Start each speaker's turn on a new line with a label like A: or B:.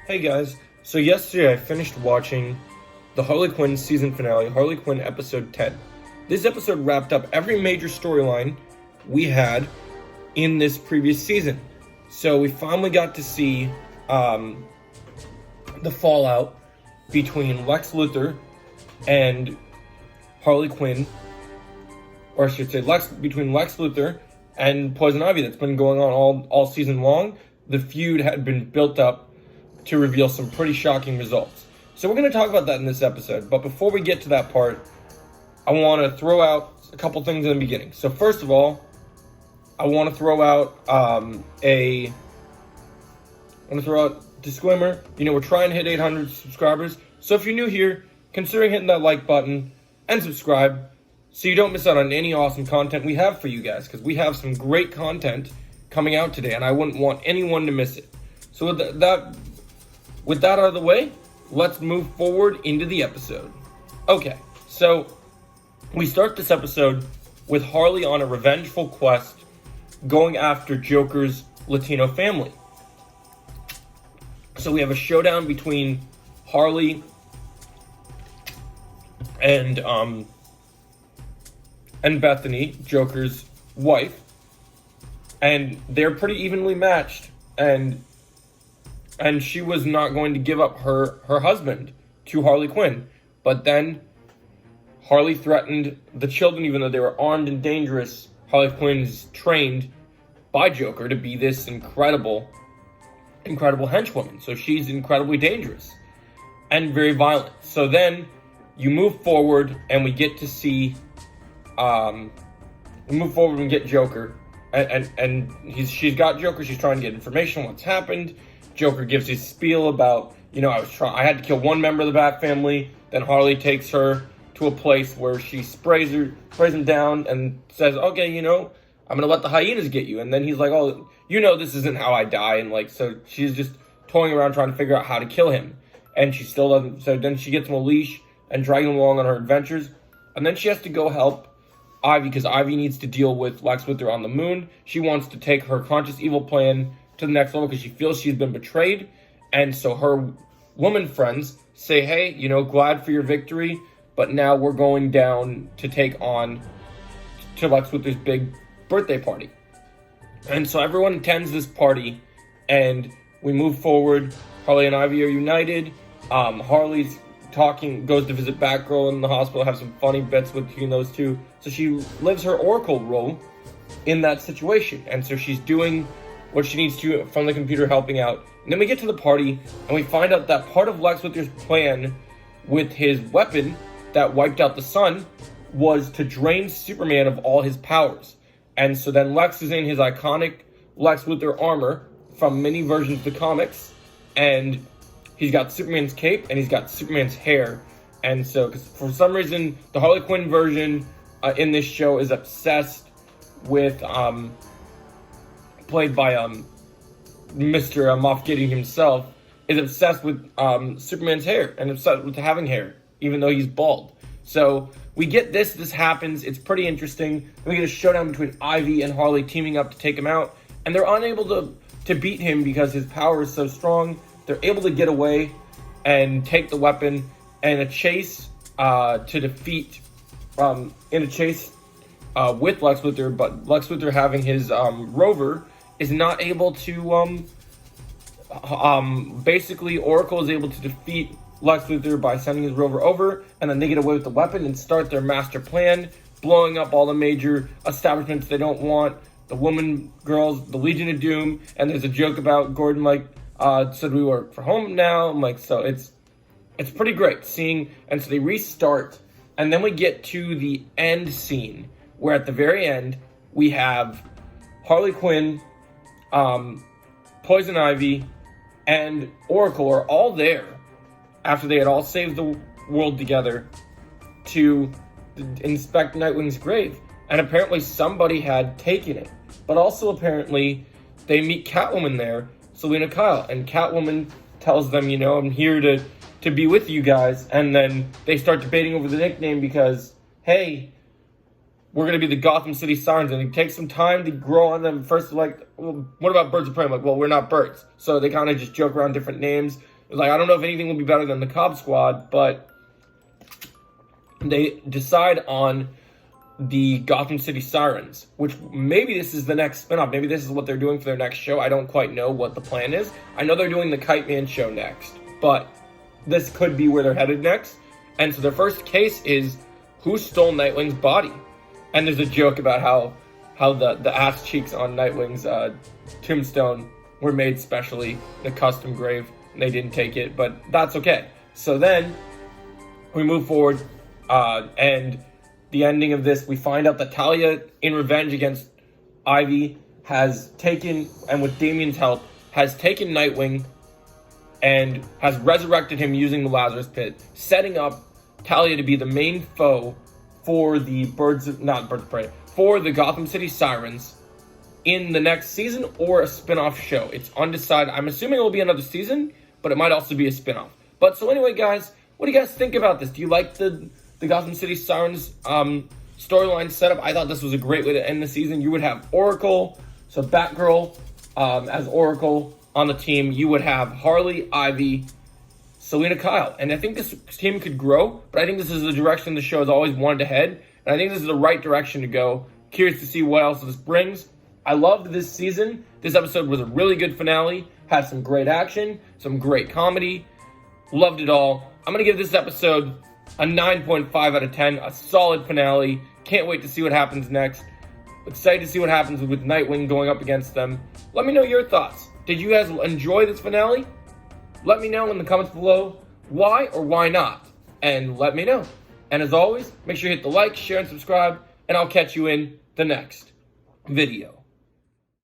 A: Hey guys, so yesterday I finished watching the Harley Quinn season finale, Harley Quinn episode 10. This episode wrapped up every major storyline we had in this previous season. So we finally got to see the fallout between Lex Luthor and Harley Quinn, or I should say between Lex Luthor and Poison Ivy that's been going on all season long. The feud had been built up to reveal some pretty shocking results. So we're going to talk about that in this episode. But before we get to that part, I want to throw out a couple things in the beginning. So first of all, I want to throw out a disclaimer. You know, we're trying to hit 800 subscribers. So if you're new here, consider hitting that like button and subscribe so you don't miss out on any awesome content we have for you guys, because we have some great content coming out today, and I wouldn't want anyone to miss it. So with that out of the way, let's move forward into the episode. Okay, so we start this episode with Harley on a revengeful quest going after Joker's Latino family. So we have a showdown between Harley and Bethany, Joker's wife, and they're pretty evenly matched, and she was not going to give up her husband to Harley Quinn. But then Harley threatened the children, even though they were armed and dangerous. Harley Quinn's trained by Joker to be this incredible henchwoman. So she's incredibly dangerous and very violent. So then you move forward and we get to see, and get Joker. And she's got Joker. She's trying to get information on what's happened. Joker gives his spiel about, I had to kill one member of the Bat family. Then Harley takes her to a place where she sprays him down and says, okay, I'm going to let the hyenas get you. And then he's like, oh, this isn't how I die. And so she's just toying around trying to figure out how to kill him. And she still doesn't. So then she gets him a leash and drags him along on her adventures. And then she has to go help Ivy, because Ivy needs to deal with Lex Luthor on the moon. She wants to take her conscious evil plan to the next level because she feels she's been betrayed. And so her woman friends say, hey, glad for your victory, but now we're going down to take on to Lex Luthor's big birthday party. And so everyone attends this party, and we move forward. Harley and Ivy are united. Harley's goes to visit Batgirl in the hospital, have some funny bits between those two. So she lives her Oracle role in that situation. And so she's doing what she needs to from the computer, helping out. And then we get to the party, and we find out that part of Lex Luthor's plan with his weapon that wiped out the sun was to drain Superman of all his powers. And so then Lex is in his iconic Lex Luthor armor from many versions of the comics, and he's got Superman's cape, and he's got Superman's hair. And so, because for some reason, the Harley Quinn version in this show is obsessed with, played by Mr. Moff Gideon himself, is obsessed with Superman's hair and obsessed with having hair, even though he's bald. So we get this happens. It's pretty interesting. And we get a showdown between Ivy and Harley teaming up to take him out, and they're unable to beat him because his power is so strong. They're able to get away and take the weapon, and a chase to defeat with Lex Luthor, but Lex Luthor, having his rover, is not able to basically Oracle is able to defeat Lex Luthor by sending his rover over, and then they get away with the weapon and start their master plan, blowing up all the major establishments they don't want, the woman girls, the Legion of Doom. And there's a joke about Gordon said we work for home now. I'm like, so it's pretty great seeing. And so they restart, and then we get to the end scene where at the very end we have Harley Quinn, Poison Ivy, and Oracle are all there after they had all saved the world together to inspect Nightwing's grave. And apparently somebody had taken it. But also apparently they meet Catwoman there, Selena Kyle, and Catwoman tells them, I'm here to be with you guys. And then they start debating over the nickname because, hey, we're going to be the Gotham City Sirens, and it takes some time to grow on them. First, like, well, what about Birds of Prey? I'm like, well, we're not birds. So they kind of just joke around different names. It was like, I don't know if anything will be better than the Cobb Squad, but they decide on the Gotham City Sirens, which maybe this is the next spinoff. Maybe this is what they're doing for their next show. I don't quite know what the plan is. I know they're doing the Kite Man show next, but this could be where they're headed next. And so their first case is who stole Nightwing's body. And there's a joke about how the ass cheeks on Nightwing's tombstone were made specially, the custom grave, and they didn't take it, but that's okay. So then we move forward, and the ending of this, we find out that Talia, in revenge against Ivy, has taken, and with Damian's help, has taken Nightwing and has resurrected him using the Lazarus Pit, setting up Talia to be the main foe for the for the Gotham City Sirens in the next season or a spin-off show. It's undecided. I'm assuming it will be another season, but it might also be a spin-off. But so anyway, guys, what do you guys think about this? Do you like the Gotham City Sirens storyline setup? I thought this was a great way to end the season. You would have Oracle, so Batgirl as Oracle on the team. You would have Harley, Ivy, Selena Kyle. And I think this team could grow, but I think this is the direction the show has always wanted to head. And I think this is the right direction to go. Curious to see what else this brings. I loved this season. This episode was a really good finale. Had some great action, some great comedy. Loved it all. I'm going to give this episode a 9.5 out of 10. A solid finale. Can't wait to see what happens next. Excited to see what happens with Nightwing going up against them. Let me know your thoughts. Did you guys enjoy this finale? Let me know in the comments below why or why not. And let me know. And as always, make sure you hit the like, share, and subscribe. And I'll catch you in the next video.